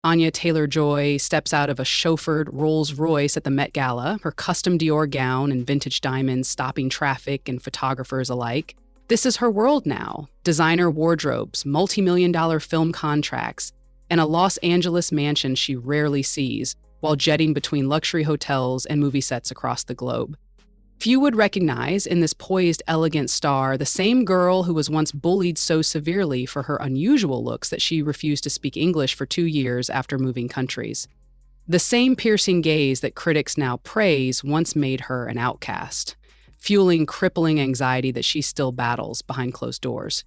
Anya Taylor-Joy steps out of a chauffeured Rolls-Royce at the Met Gala, her custom Dior gown and vintage diamonds stopping traffic and photographers alike. This is her world now: designer wardrobes, multi-million-dollar film contracts, and a Los Angeles mansion she rarely sees, while jetting between luxury hotels and movie sets across the globe. Few would recognize in this poised, elegant star the same girl who was once bullied so severely for her unusual looks that she refused to speak English for 2 years after moving countries. The same piercing gaze that critics now praise once made her an outcast, fueling crippling anxiety that she still battles behind closed doors.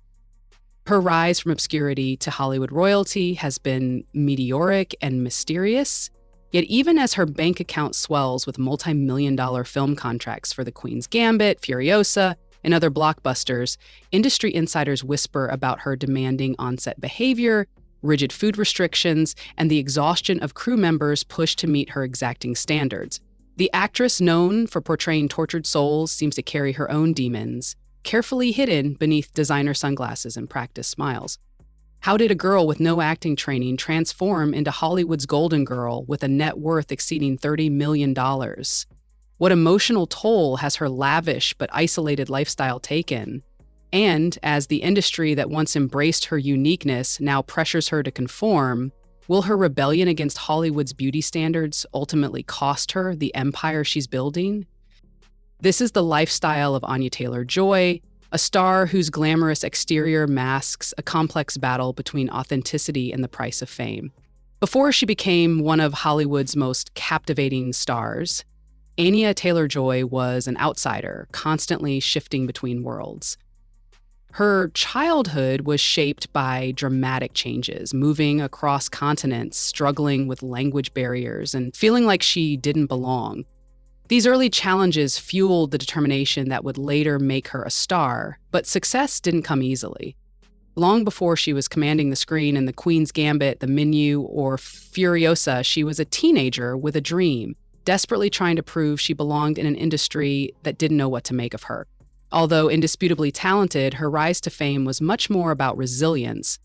Her rise from obscurity to Hollywood royalty has been meteoric and mysterious. Yet even as her bank account swells with multi-million-dollar film contracts for The Queen's Gambit, Furiosa, and other blockbusters, industry insiders whisper about her demanding on-set behavior, rigid food restrictions, and the exhaustion of crew members pushed to meet her exacting standards. The actress, known for portraying tortured souls, seems to carry her own demons, carefully hidden beneath designer sunglasses and practiced smiles. How did a girl with no acting training transform into Hollywood's golden girl with a net worth exceeding $30 million? What emotional toll has her lavish but isolated lifestyle taken? And as the industry that once embraced her uniqueness now pressures her to conform, will her rebellion against Hollywood's beauty standards ultimately cost her the empire she's building? This is the lifestyle of Anya Taylor-Joy, a star whose glamorous exterior masks a complex battle between authenticity and the price of fame. Before she became one of Hollywood's most captivating stars, Anya Taylor-Joy was an outsider, constantly shifting between worlds. Her childhood was shaped by dramatic changes, moving across continents, struggling with language barriers, and feeling like she didn't belong. These early challenges fueled the determination that would later make her a star, but success didn't come easily. Long before she was commanding the screen in The Queen's Gambit, The Menu, or Furiosa, she was a teenager with a dream, desperately trying to prove she belonged in an industry that didn't know what to make of her. Although indisputably talented, her rise to fame was much more about resilience.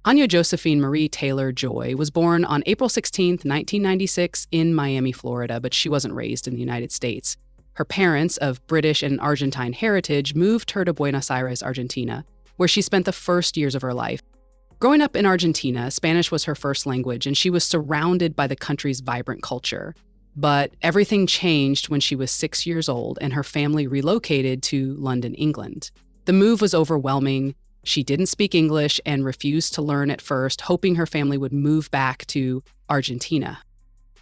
Anya Josephine Marie Taylor-Joy was born on April 16, 1996, in Miami, Florida, but she wasn't raised in the United States. Her parents, of British and Argentine heritage, moved her to Buenos Aires, Argentina, where she spent the first years of her life. Growing up in Argentina, Spanish was her first language, and she was surrounded by the country's vibrant culture. But everything changed when she was 6 years old and her family relocated to London, England. The move was overwhelming. She didn't speak English and refused to learn at first, hoping her family would move back to Argentina.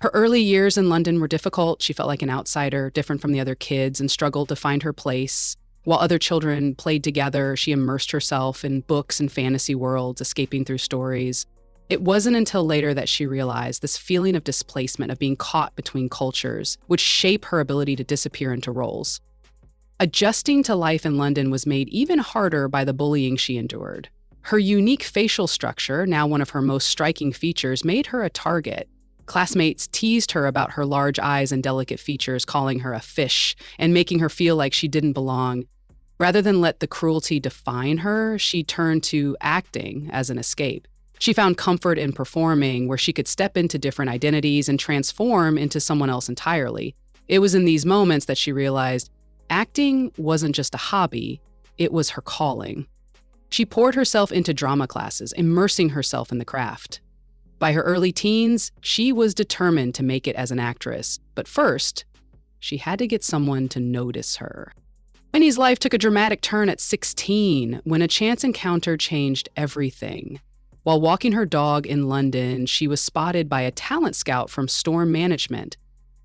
Her early years in London were difficult. She felt like an outsider, different from the other kids, and struggled to find her place. While other children played together, she immersed herself in books and fantasy worlds, escaping through stories. It wasn't until later that she realized this feeling of displacement, of being caught between cultures, would shape her ability to disappear into roles. Adjusting to life in London was made even harder by the bullying she endured. Her unique facial structure, now one of her most striking features, made her a target. Classmates teased her about her large eyes and delicate features, calling her a fish and making her feel like she didn't belong. Rather than let the cruelty define her, she turned to acting as an escape. She found comfort in performing, where she could step into different identities and transform into someone else entirely. It was in these moments that she realized acting wasn't just a hobby, it was her calling. She poured herself into drama classes, immersing herself in the craft. By her early teens, she was determined to make it as an actress. But first, she had to get someone to notice her. Annie's life took a dramatic turn at 16 when a chance encounter changed everything. While walking her dog in London, she was spotted by a talent scout from Storm Management,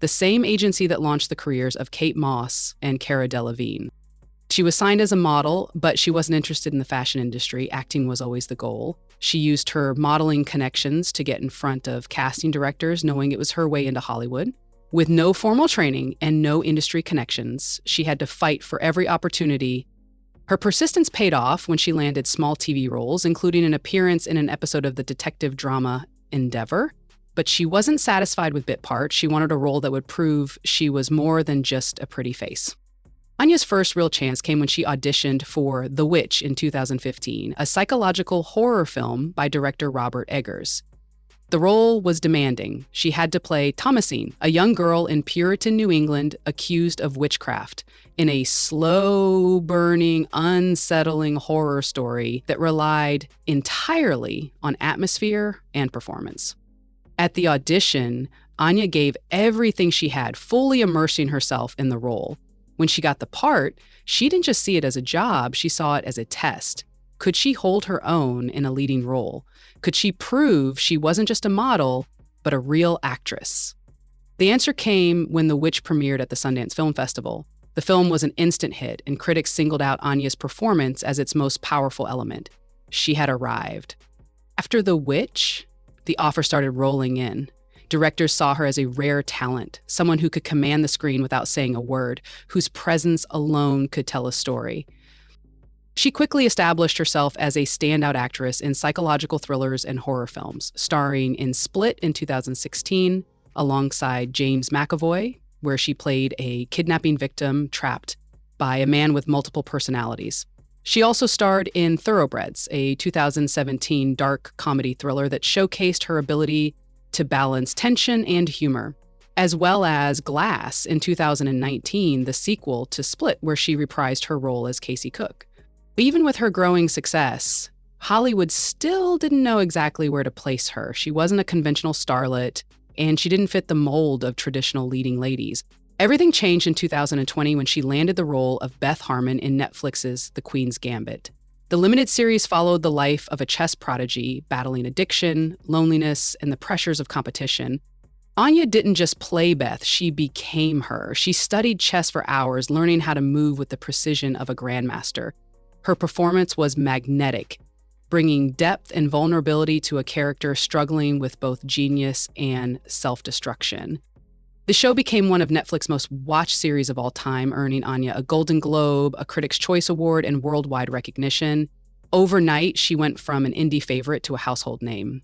the same agency that launched the careers of Kate Moss and Cara Delevingne. She was signed as a model, but she wasn't interested in the fashion industry. Acting was always the goal. She used her modeling connections to get in front of casting directors, knowing it was her way into Hollywood. With no formal training and no industry connections, she had to fight for every opportunity. Her persistence paid off when she landed small TV roles, including an appearance in an episode of the detective drama Endeavor. But she wasn't satisfied with bit parts. She wanted a role that would prove she was more than just a pretty face. Anya's first real chance came when she auditioned for The Witch in 2015, a psychological horror film by director Robert Eggers. The role was demanding. She had to play Thomasine, a young girl in Puritan New England accused of witchcraft, in a slow-burning, unsettling horror story that relied entirely on atmosphere and performance. At the audition, Anya gave everything she had, fully immersing herself in the role. When she got the part, she didn't just see it as a job, she saw it as a test. Could she hold her own in a leading role? Could she prove she wasn't just a model, but a real actress? The answer came when The Witch premiered at the Sundance Film Festival. The film was an instant hit, and critics singled out Anya's performance as its most powerful element. She had arrived. After The Witch, the offer started rolling in. Directors saw her as a rare talent, someone who could command the screen without saying a word, whose presence alone could tell a story. She quickly established herself as a standout actress in psychological thrillers and horror films, starring in Split in 2016, alongside James McAvoy, where she played a kidnapping victim trapped by a man with multiple personalities. She also starred in Thoroughbreds, a 2017 dark comedy thriller that showcased her ability to balance tension and humor, as well as Glass in 2019, the sequel to Split, where she reprised her role as Casey Cook. Even with her growing success, Hollywood still didn't know exactly where to place her. She wasn't a conventional starlet, and she didn't fit the mold of traditional leading ladies. Everything changed in 2020 when she landed the role of Beth Harmon in Netflix's The Queen's Gambit. The limited series followed the life of a chess prodigy battling addiction, loneliness, and the pressures of competition. Anya didn't just play Beth, she became her. She studied chess for hours, learning how to move with the precision of a grandmaster. Her performance was magnetic, bringing depth and vulnerability to a character struggling with both genius and self-destruction. The show became one of Netflix's most watched series of all time, earning Anya a Golden Globe, a Critics' Choice Award, and worldwide recognition. Overnight, she went from an indie favorite to a household name.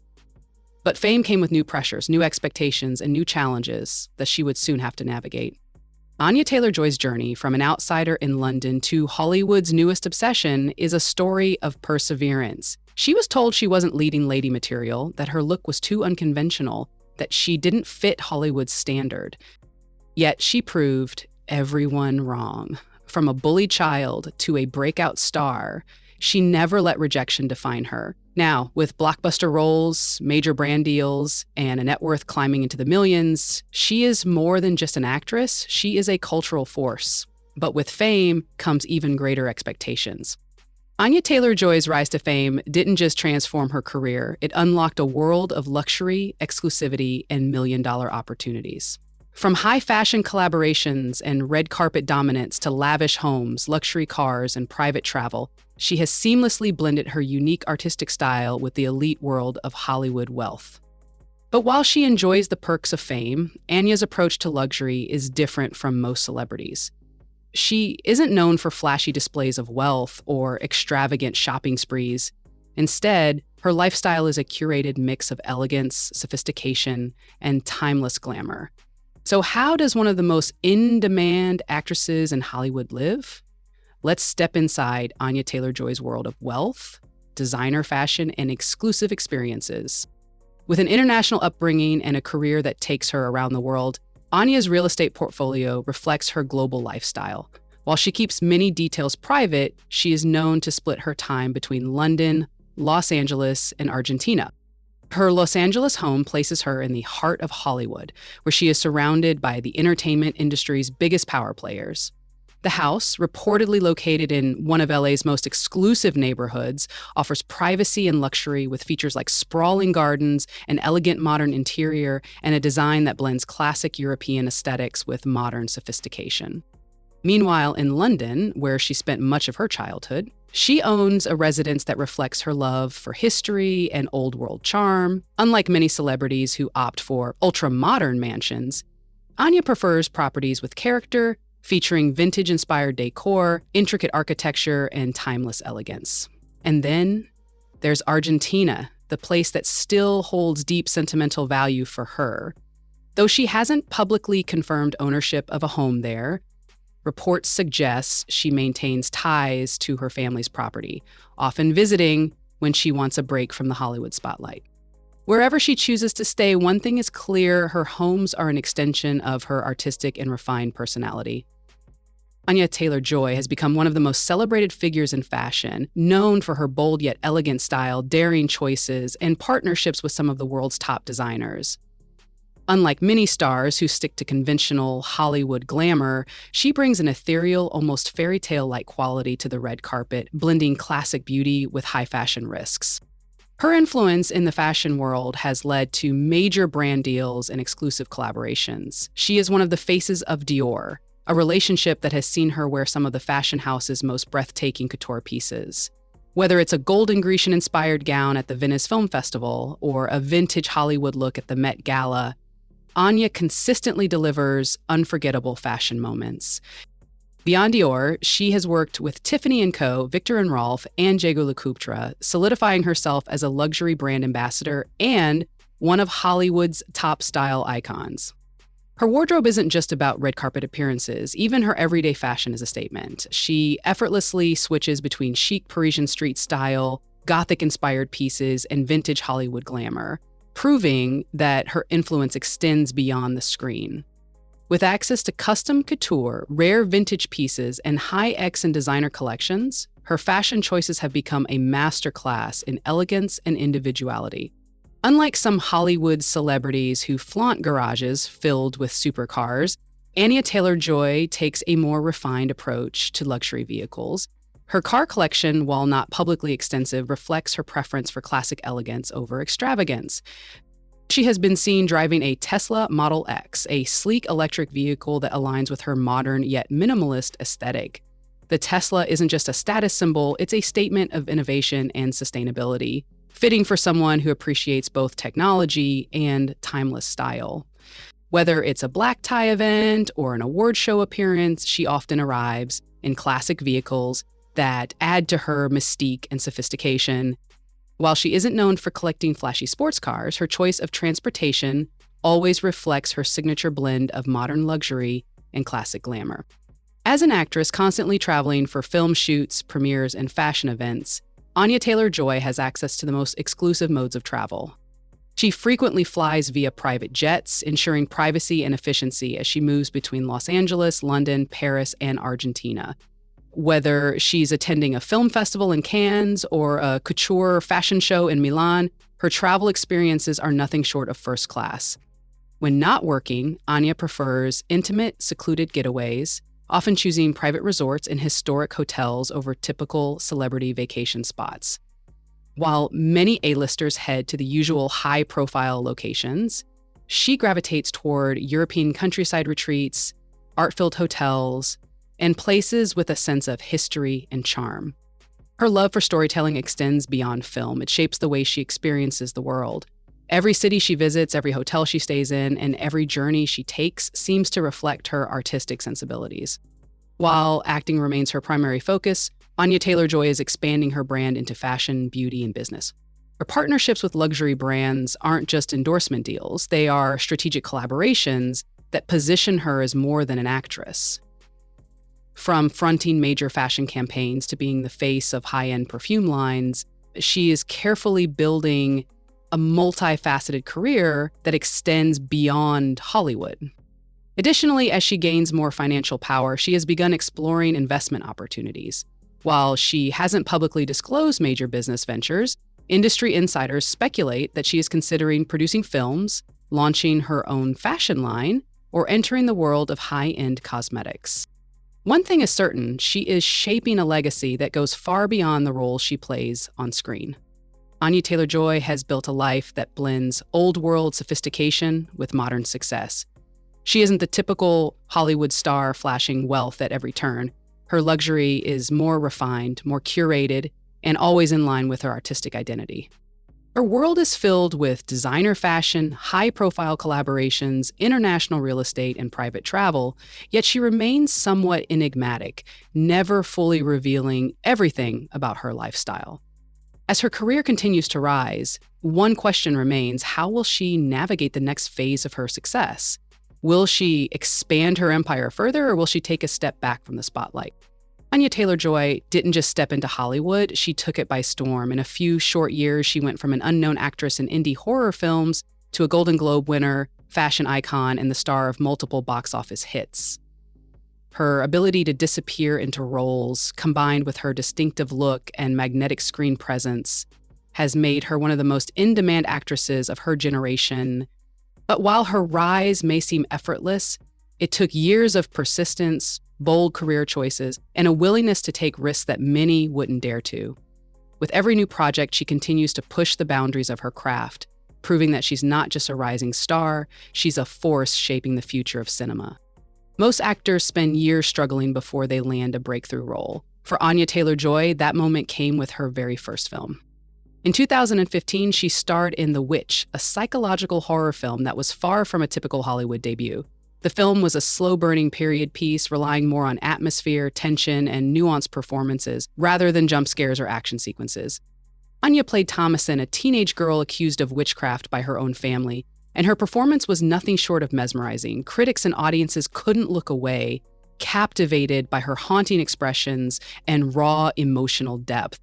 But fame came with new pressures, new expectations, and new challenges that she would soon have to navigate. Anya Taylor-Joy's journey from an outsider in London to Hollywood's newest obsession is a story of perseverance. She was told she wasn't leading lady material, that her look was too unconventional, that she didn't fit Hollywood's standard. Yet she proved everyone wrong. From a bullied child to a breakout star, she never let rejection define her. Now, with blockbuster roles, major brand deals, and a net worth climbing into the millions, she is more than just an actress, she is a cultural force. But with fame comes even greater expectations. Anya Taylor-Joy's rise to fame didn't just transform her career, it unlocked a world of luxury, exclusivity, and million-dollar opportunities. From high-fashion collaborations and red carpet dominance to lavish homes, luxury cars, and private travel, she has seamlessly blended her unique artistic style with the elite world of Hollywood wealth. But while she enjoys the perks of fame, Anya's approach to luxury is different from most celebrities. She isn't known for flashy displays of wealth or extravagant shopping sprees. Instead, her lifestyle is a curated mix of elegance, sophistication, and timeless glamour. So how does one of the most in-demand actresses in Hollywood live? Let's step inside Anya Taylor-Joy's world of wealth, designer fashion, and exclusive experiences. With an international upbringing and a career that takes her around the world, Anya's real estate portfolio reflects her global lifestyle. While she keeps many details private, she is known to split her time between London, Los Angeles, and Argentina. Her Los Angeles home places her in the heart of Hollywood, where she is surrounded by the entertainment industry's biggest power players. The house, reportedly located in one of LA's most exclusive neighborhoods, offers privacy and luxury with features like sprawling gardens, an elegant modern interior, and a design that blends classic European aesthetics with modern sophistication. Meanwhile, in London, where she spent much of her childhood, she owns a residence that reflects her love for history and old world charm. Unlike many celebrities who opt for ultra-modern mansions, Anya prefers properties with character, featuring vintage-inspired decor, intricate architecture, and timeless elegance. And then there's Argentina, the place that still holds deep sentimental value for her. Though she hasn't publicly confirmed ownership of a home there, reports suggest she maintains ties to her family's property, often visiting when she wants a break from the Hollywood spotlight. Wherever she chooses to stay, one thing is clear: her homes are an extension of her artistic and refined personality. Anya Taylor-Joy has become one of the most celebrated figures in fashion, known for her bold yet elegant style, daring choices, and partnerships with some of the world's top designers. Unlike many stars who stick to conventional Hollywood glamour, she brings an ethereal, almost fairy tale-like quality to the red carpet, blending classic beauty with high fashion risks. Her influence in the fashion world has led to major brand deals and exclusive collaborations. She is one of the faces of Dior, a relationship that has seen her wear some of the fashion house's most breathtaking couture pieces. Whether it's a golden Grecian-inspired gown at the Venice Film Festival or a vintage Hollywood look at the Met Gala, Anya consistently delivers unforgettable fashion moments. Beyond Dior, she has worked with Tiffany & Co., Viktor & Rolf, and Jaeger LeCoultre, solidifying herself as a luxury brand ambassador and one of Hollywood's top style icons. Her wardrobe isn't just about red carpet appearances. Even her everyday fashion is a statement. She effortlessly switches between chic Parisian street style, Gothic-inspired pieces, and vintage Hollywood glamour, proving that her influence extends beyond the screen. With access to custom couture, rare vintage pieces, and high-end designer collections, her fashion choices have become a masterclass in elegance and individuality. Unlike some Hollywood celebrities who flaunt garages filled with supercars, Anya Taylor-Joy takes a more refined approach to luxury vehicles. Her car collection, while not publicly extensive, reflects her preference for classic elegance over extravagance. She has been seen driving a Tesla Model X, a sleek electric vehicle that aligns with her modern yet minimalist aesthetic. The Tesla isn't just a status symbol, it's a statement of innovation and sustainability, fitting for someone who appreciates both technology and timeless style. Whether it's a black tie event or an award show appearance, she often arrives in classic vehicles that add to her mystique and sophistication. While she isn't known for collecting flashy sports cars, her choice of transportation always reflects her signature blend of modern luxury and classic glamour. As an actress constantly traveling for film shoots, premieres, and fashion events, Anya Taylor-Joy has access to the most exclusive modes of travel. She frequently flies via private jets, ensuring privacy and efficiency as she moves between Los Angeles, London, Paris, and Argentina. Whether she's attending a film festival in Cannes or a couture fashion show in Milan, her travel experiences are nothing short of first class. When not working, Anya prefers intimate, secluded getaways, often choosing private resorts and historic hotels over typical celebrity vacation spots. While many A-listers head to the usual high-profile locations, she gravitates toward European countryside retreats, art-filled hotels, and places with a sense of history and charm. Her love for storytelling extends beyond film. It shapes the way she experiences the world. Every city she visits, every hotel she stays in, and every journey she takes seems to reflect her artistic sensibilities. While acting remains her primary focus, Anya Taylor-Joy is expanding her brand into fashion, beauty, and business. Her partnerships with luxury brands aren't just endorsement deals. They are strategic collaborations that position her as more than an actress. From fronting major fashion campaigns to being the face of high-end perfume lines, she is carefully building a multifaceted career that extends beyond Hollywood. Additionally, as she gains more financial power, she has begun exploring investment opportunities. While she hasn't publicly disclosed major business ventures, industry insiders speculate that she is considering producing films, launching her own fashion line, or entering the world of high-end cosmetics. One thing is certain: she is shaping a legacy that goes far beyond the role she plays on screen. Anya Taylor-Joy has built a life that blends old-world sophistication with modern success. She isn't the typical Hollywood star flashing wealth at every turn. Her luxury is more refined, more curated, and always in line with her artistic identity. Her world is filled with designer fashion, high-profile collaborations, international real estate, and private travel, yet she remains somewhat enigmatic, never fully revealing everything about her lifestyle. As her career continues to rise, one question remains: how will she navigate the next phase of her success? Will she expand her empire further, or will she take a step back from the spotlight? Anya Taylor-Joy didn't just step into Hollywood, she took it by storm. In a few short years, she went from an unknown actress in indie horror films to a Golden Globe winner, fashion icon, and the star of multiple box office hits. Her ability to disappear into roles, combined with her distinctive look and magnetic screen presence, has made her one of the most in-demand actresses of her generation. But while her rise may seem effortless, it took years of persistence, bold career choices, and a willingness to take risks that many wouldn't dare to. With every new project, she continues to push the boundaries of her craft, proving that she's not just a rising star, she's a force shaping the future of cinema. Most actors spend years struggling before they land a breakthrough role. For Anya Taylor-Joy, that moment came with her very first film. In 2015, she starred in The Witch, a psychological horror film that was far from a typical Hollywood debut. The film was a slow-burning period piece, relying more on atmosphere, tension, and nuanced performances, rather than jump scares or action sequences. Anya played Thomasin, a teenage girl accused of witchcraft by her own family, and her performance was nothing short of mesmerizing. Critics and audiences couldn't look away, captivated by her haunting expressions and raw emotional depth.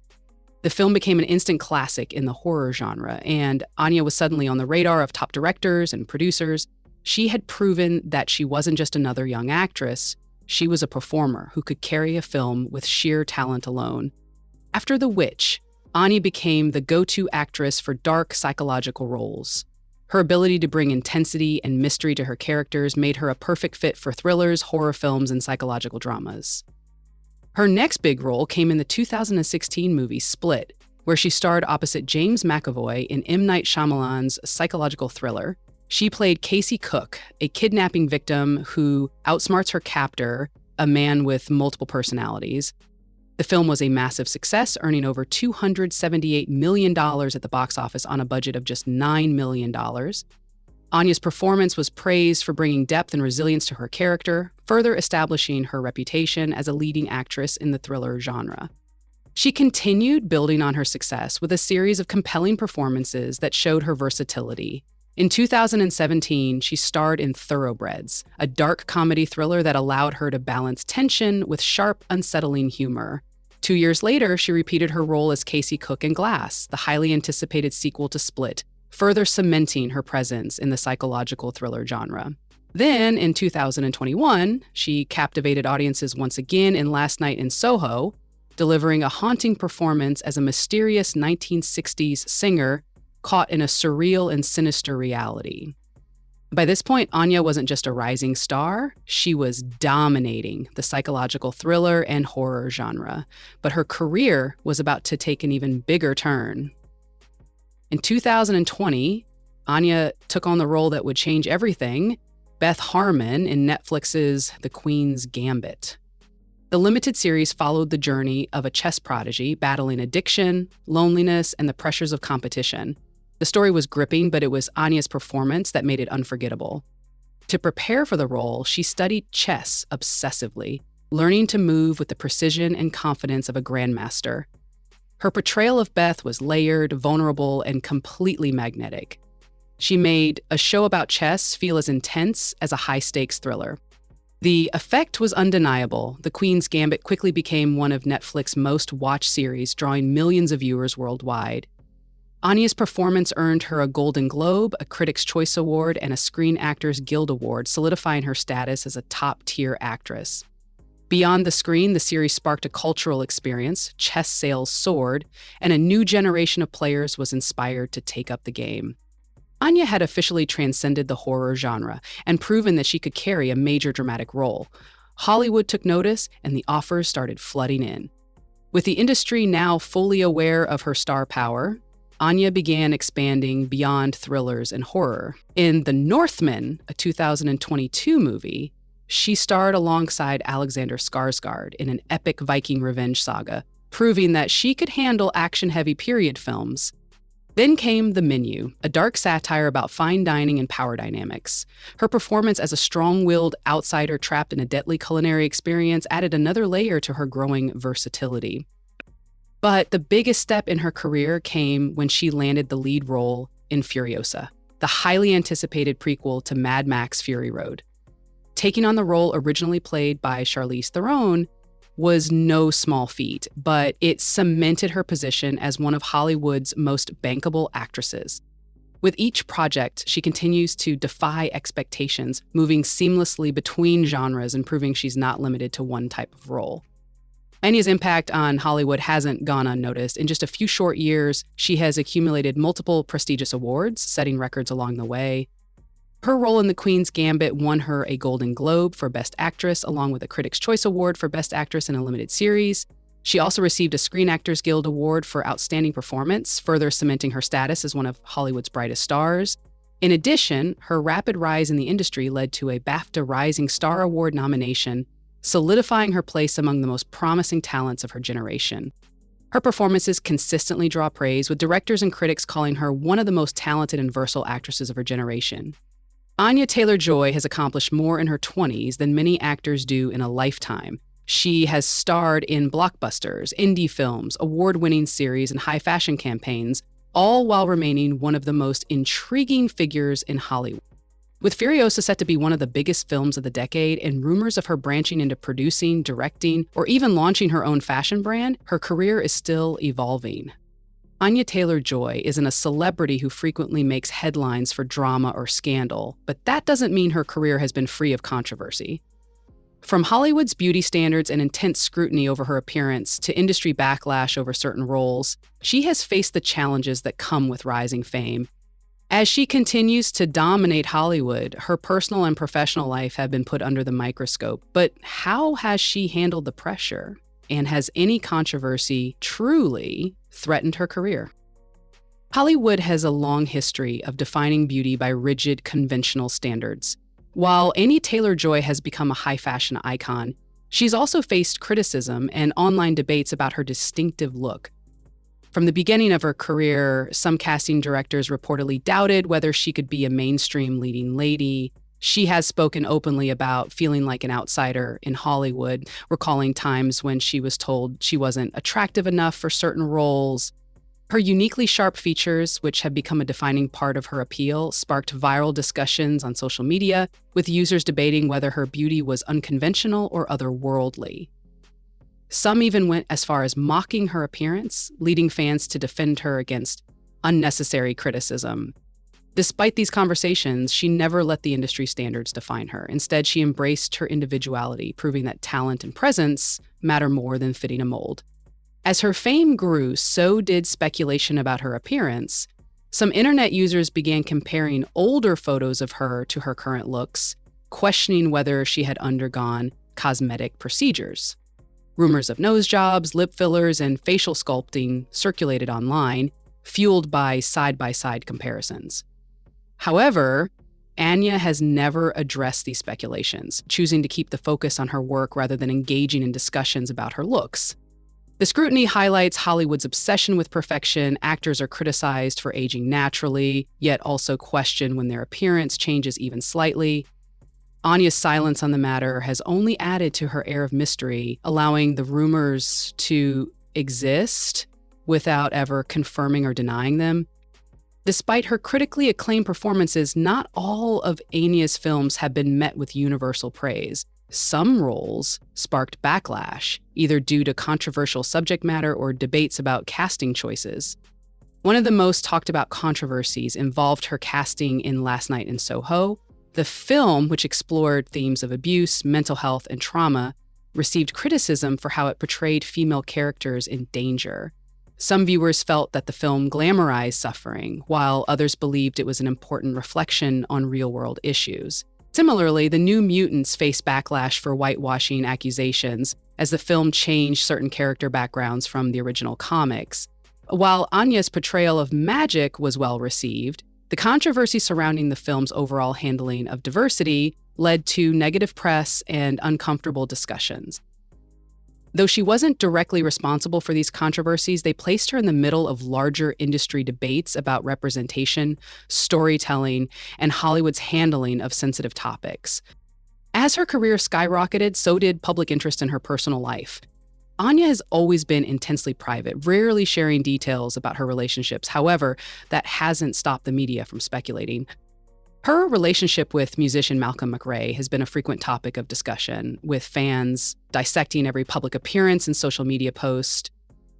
The film became an instant classic in the horror genre, and Anya was suddenly on the radar of top directors and producers. She had proven that she wasn't just another young actress, she was a performer who could carry a film with sheer talent alone. After The Witch, Anya became the go-to actress for dark psychological roles. Her ability to bring intensity and mystery to her characters made her a perfect fit for thrillers, horror films, and psychological dramas. Her next big role came in the 2016 movie Split, where she starred opposite James McAvoy in M. Night Shyamalan's psychological thriller. She played Casey Cook, a kidnapping victim who outsmarts her captor, a man with multiple personalities. The film was a massive success, earning over $278 million at the box office on a budget of just $9 million. Anya's performance was praised for bringing depth and resilience to her character, further establishing her reputation as a leading actress in the thriller genre. She continued building on her success with a series of compelling performances that showed her versatility. In 2017, she starred in Thoroughbreds, a dark comedy thriller that allowed her to balance tension with sharp, unsettling humor. 2 years later, she repeated her role as Casey Cook in Glass, the highly anticipated sequel to Split, further cementing her presence in the psychological thriller genre. Then, in 2021, she captivated audiences once again in Last Night in Soho, delivering a haunting performance as a mysterious 1960s singer caught in a surreal and sinister reality. By this point, Anya wasn't just a rising star, she was dominating the psychological thriller and horror genre, but her career was about to take an even bigger turn. In 2020, Anya took on the role that would change everything, Beth Harmon in Netflix's The Queen's Gambit. The limited series followed the journey of a chess prodigy battling addiction, loneliness, and the pressures of competition. The story was gripping, but it was Anya's performance that made it unforgettable. To prepare for the role, she studied chess obsessively, learning to move with the precision and confidence of a grandmaster. Her portrayal of Beth was layered, vulnerable, and completely magnetic. She made a show about chess feel as intense as a high-stakes thriller. The effect was undeniable. The Queen's Gambit quickly became one of Netflix's most-watched series, drawing millions of viewers worldwide. Anya's performance earned her a Golden Globe, a Critics' Choice Award, and a Screen Actors Guild Award, solidifying her status as a top-tier actress. Beyond the screen, the series sparked a cultural experience, chess sales soared, and a new generation of players was inspired to take up the game. Anya had officially transcended the horror genre and proven that she could carry a major dramatic role. Hollywood took notice, and the offers started flooding in. With the industry now fully aware of her star power, Anya began expanding beyond thrillers and horror. In The Northman, a 2022 movie, she starred alongside Alexander Skarsgård in an epic Viking revenge saga, proving that she could handle action-heavy period films. Then came The Menu, a dark satire about fine dining and power dynamics. Her performance as a strong-willed outsider trapped in a deadly culinary experience added another layer to her growing versatility. But the biggest step in her career came when she landed the lead role in Furiosa, the highly anticipated prequel to Mad Max Fury Road. Taking on the role originally played by Charlize Theron, was no small feat, but it cemented her position as one of Hollywood's most bankable actresses. With each project, she continues to defy expectations, moving seamlessly between genres and proving she's not limited to one type of role. Anya's impact on Hollywood hasn't gone unnoticed. In just a few short years, she has accumulated multiple prestigious awards, setting records along the way. Her role in The Queen's Gambit won her a Golden Globe for Best Actress, along with a Critics' Choice Award for Best Actress in a Limited Series. She also received a Screen Actors Guild Award for Outstanding Performance, further cementing her status as one of Hollywood's brightest stars. In addition, her rapid rise in the industry led to a BAFTA Rising Star Award nomination, solidifying her place among the most promising talents of her generation. Her performances consistently draw praise, with directors and critics calling her one of the most talented and versatile actresses of her generation. Anya Taylor-Joy has accomplished more in her 20s than many actors do in a lifetime. She has starred in blockbusters, indie films, award-winning series, and high-fashion campaigns, all while remaining one of the most intriguing figures in Hollywood. With Furiosa set to be one of the biggest films of the decade and rumors of her branching into producing, directing, or even launching her own fashion brand, her career is still evolving. Anya Taylor-Joy isn't a celebrity who frequently makes headlines for drama or scandal, but that doesn't mean her career has been free of controversy. From Hollywood's beauty standards and intense scrutiny over her appearance to industry backlash over certain roles, she has faced the challenges that come with rising fame. As she continues to dominate Hollywood, her personal and professional life have been put under the microscope. But how has she handled the pressure? And has any controversy truly threatened her career? Hollywood has a long history of defining beauty by rigid, conventional standards. While Anya Taylor-Joy has become a high-fashion icon, she's also faced criticism and online debates about her distinctive look. From the beginning of her career, some casting directors reportedly doubted whether she could be a mainstream leading lady. She has spoken openly about feeling like an outsider in Hollywood, recalling times when she was told she wasn't attractive enough for certain roles. Her uniquely sharp features, which have become a defining part of her appeal, sparked viral discussions on social media, with users debating whether her beauty was unconventional or otherworldly. Some even went as far as mocking her appearance, leading fans to defend her against unnecessary criticism. Despite these conversations, she never let the industry standards define her. Instead, she embraced her individuality, proving that talent and presence matter more than fitting a mold. As her fame grew, so did speculation about her appearance. Some internet users began comparing older photos of her to her current looks, questioning whether she had undergone cosmetic procedures. Rumors of nose jobs, lip fillers, and facial sculpting circulated online, fueled by side-by-side comparisons. However, Anya has never addressed these speculations, choosing to keep the focus on her work rather than engaging in discussions about her looks. The scrutiny highlights Hollywood's obsession with perfection. Actors are criticized for aging naturally, yet also questioned when their appearance changes even slightly. Anya's silence on the matter has only added to her air of mystery, allowing the rumors to exist without ever confirming or denying them. Despite her critically acclaimed performances, not all of Anya's films have been met with universal praise. Some roles sparked backlash, either due to controversial subject matter or debates about casting choices. One of the most talked about controversies involved her casting in Last Night in Soho. The film, which explored themes of abuse, mental health, and trauma, received criticism for how it portrayed female characters in danger. Some viewers felt that the film glamorized suffering, while others believed it was an important reflection on real-world issues. Similarly, The New Mutants faced backlash for whitewashing accusations, as the film changed certain character backgrounds from the original comics. While Anya's portrayal of Magic was well received, the controversy surrounding the film's overall handling of diversity led to negative press and uncomfortable discussions. Though she wasn't directly responsible for these controversies, they placed her in the middle of larger industry debates about representation, storytelling, and Hollywood's handling of sensitive topics. As her career skyrocketed, so did public interest in her personal life. Anya has always been intensely private, rarely sharing details about her relationships. However, that hasn't stopped the media from speculating. Her relationship with musician Malcolm McRae has been a frequent topic of discussion, with fans dissecting every public appearance and social media post.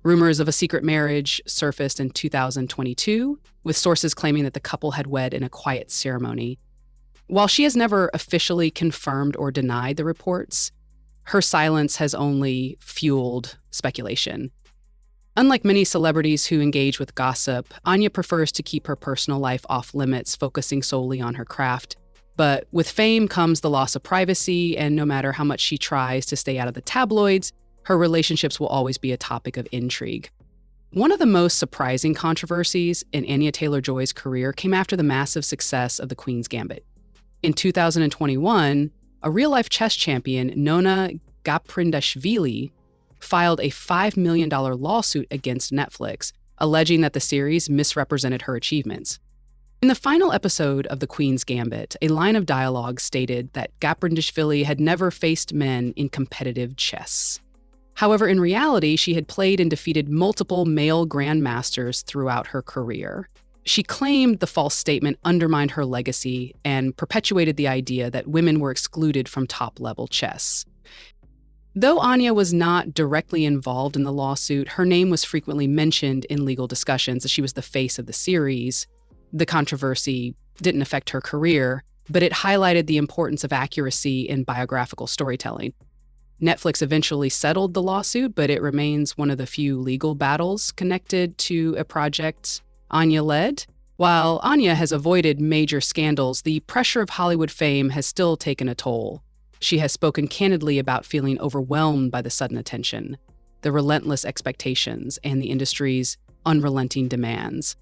Rumors of a secret marriage surfaced in 2022, with sources claiming that the couple had wed in a quiet ceremony. While she has never officially confirmed or denied the reports, her silence has only fueled speculation. Unlike many celebrities who engage with gossip, Anya prefers to keep her personal life off limits, focusing solely on her craft. But with fame comes the loss of privacy, and no matter how much she tries to stay out of the tabloids, her relationships will always be a topic of intrigue. One of the most surprising controversies in Anya Taylor-Joy's career came after the massive success of The Queen's Gambit. In 2021, a real-life chess champion, Nona Gaprindashvili, filed a $5 million lawsuit against Netflix, alleging that the series misrepresented her achievements. In the final episode of The Queen's Gambit, a line of dialogue stated that Gaprindashvili had never faced men in competitive chess. However, in reality, she had played and defeated multiple male grandmasters throughout her career. She claimed the false statement undermined her legacy and perpetuated the idea that women were excluded from top-level chess. Though Anya was not directly involved in the lawsuit, her name was frequently mentioned in legal discussions as she was the face of the series. The controversy didn't affect her career, but it highlighted the importance of accuracy in biographical storytelling. Netflix eventually settled the lawsuit, but it remains one of the few legal battles connected to a project Anya led. While Anya has avoided major scandals, the pressure of Hollywood fame has still taken a toll. She has spoken candidly about feeling overwhelmed by the sudden attention, the relentless expectations, and the industry's unrelenting demands.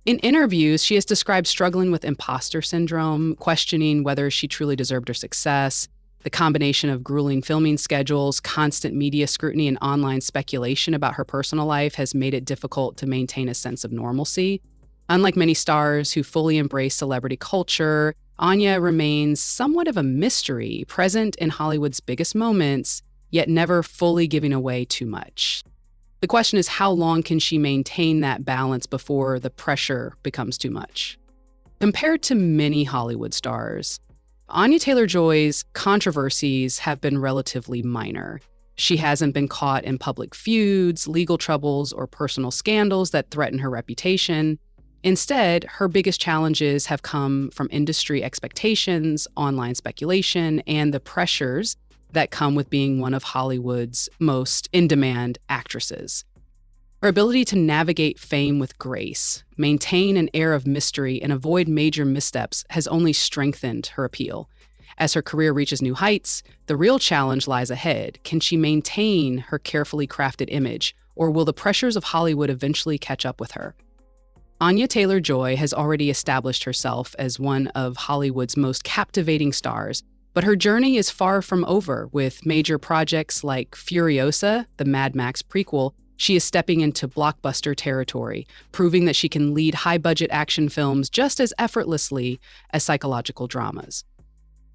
In interviews, she has described struggling with imposter syndrome, questioning whether she truly deserved her success. The combination of grueling filming schedules, constant media scrutiny, and online speculation about her personal life has made it difficult to maintain a sense of normalcy. Unlike many stars who fully embrace celebrity culture, Anya remains somewhat of a mystery, present in Hollywood's biggest moments, yet never fully giving away too much. The question is, how long can she maintain that balance before the pressure becomes too much? Compared to many Hollywood stars, Anya Taylor-Joy's controversies have been relatively minor. She hasn't been caught in public feuds, legal troubles, or personal scandals that threaten her reputation. Instead, her biggest challenges have come from industry expectations, online speculation, and the pressures that come with being one of Hollywood's most in-demand actresses. Her ability to navigate fame with grace, maintain an air of mystery, and avoid major missteps has only strengthened her appeal. As her career reaches new heights, the real challenge lies ahead. Can she maintain her carefully crafted image, or will the pressures of Hollywood eventually catch up with her? Anya Taylor-Joy has already established herself as one of Hollywood's most captivating stars, but her journey is far from over. With major projects like Furiosa, the Mad Max prequel, she is stepping into blockbuster territory, proving that she can lead high-budget action films just as effortlessly as psychological dramas.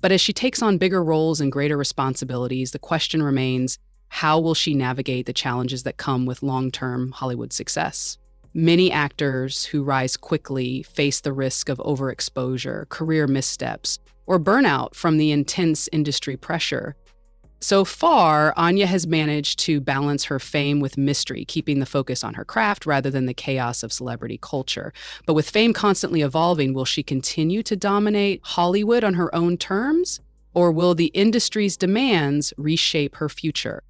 But as she takes on bigger roles and greater responsibilities, the question remains, how will she navigate the challenges that come with long-term Hollywood success? Many actors who rise quickly face the risk of overexposure, career missteps, or burnout from the intense industry pressure. So far, Anya has managed to balance her fame with mystery, keeping the focus on her craft rather than the chaos of celebrity culture. But with fame constantly evolving, will she continue to dominate Hollywood on her own terms? Or will the industry's demands reshape her future?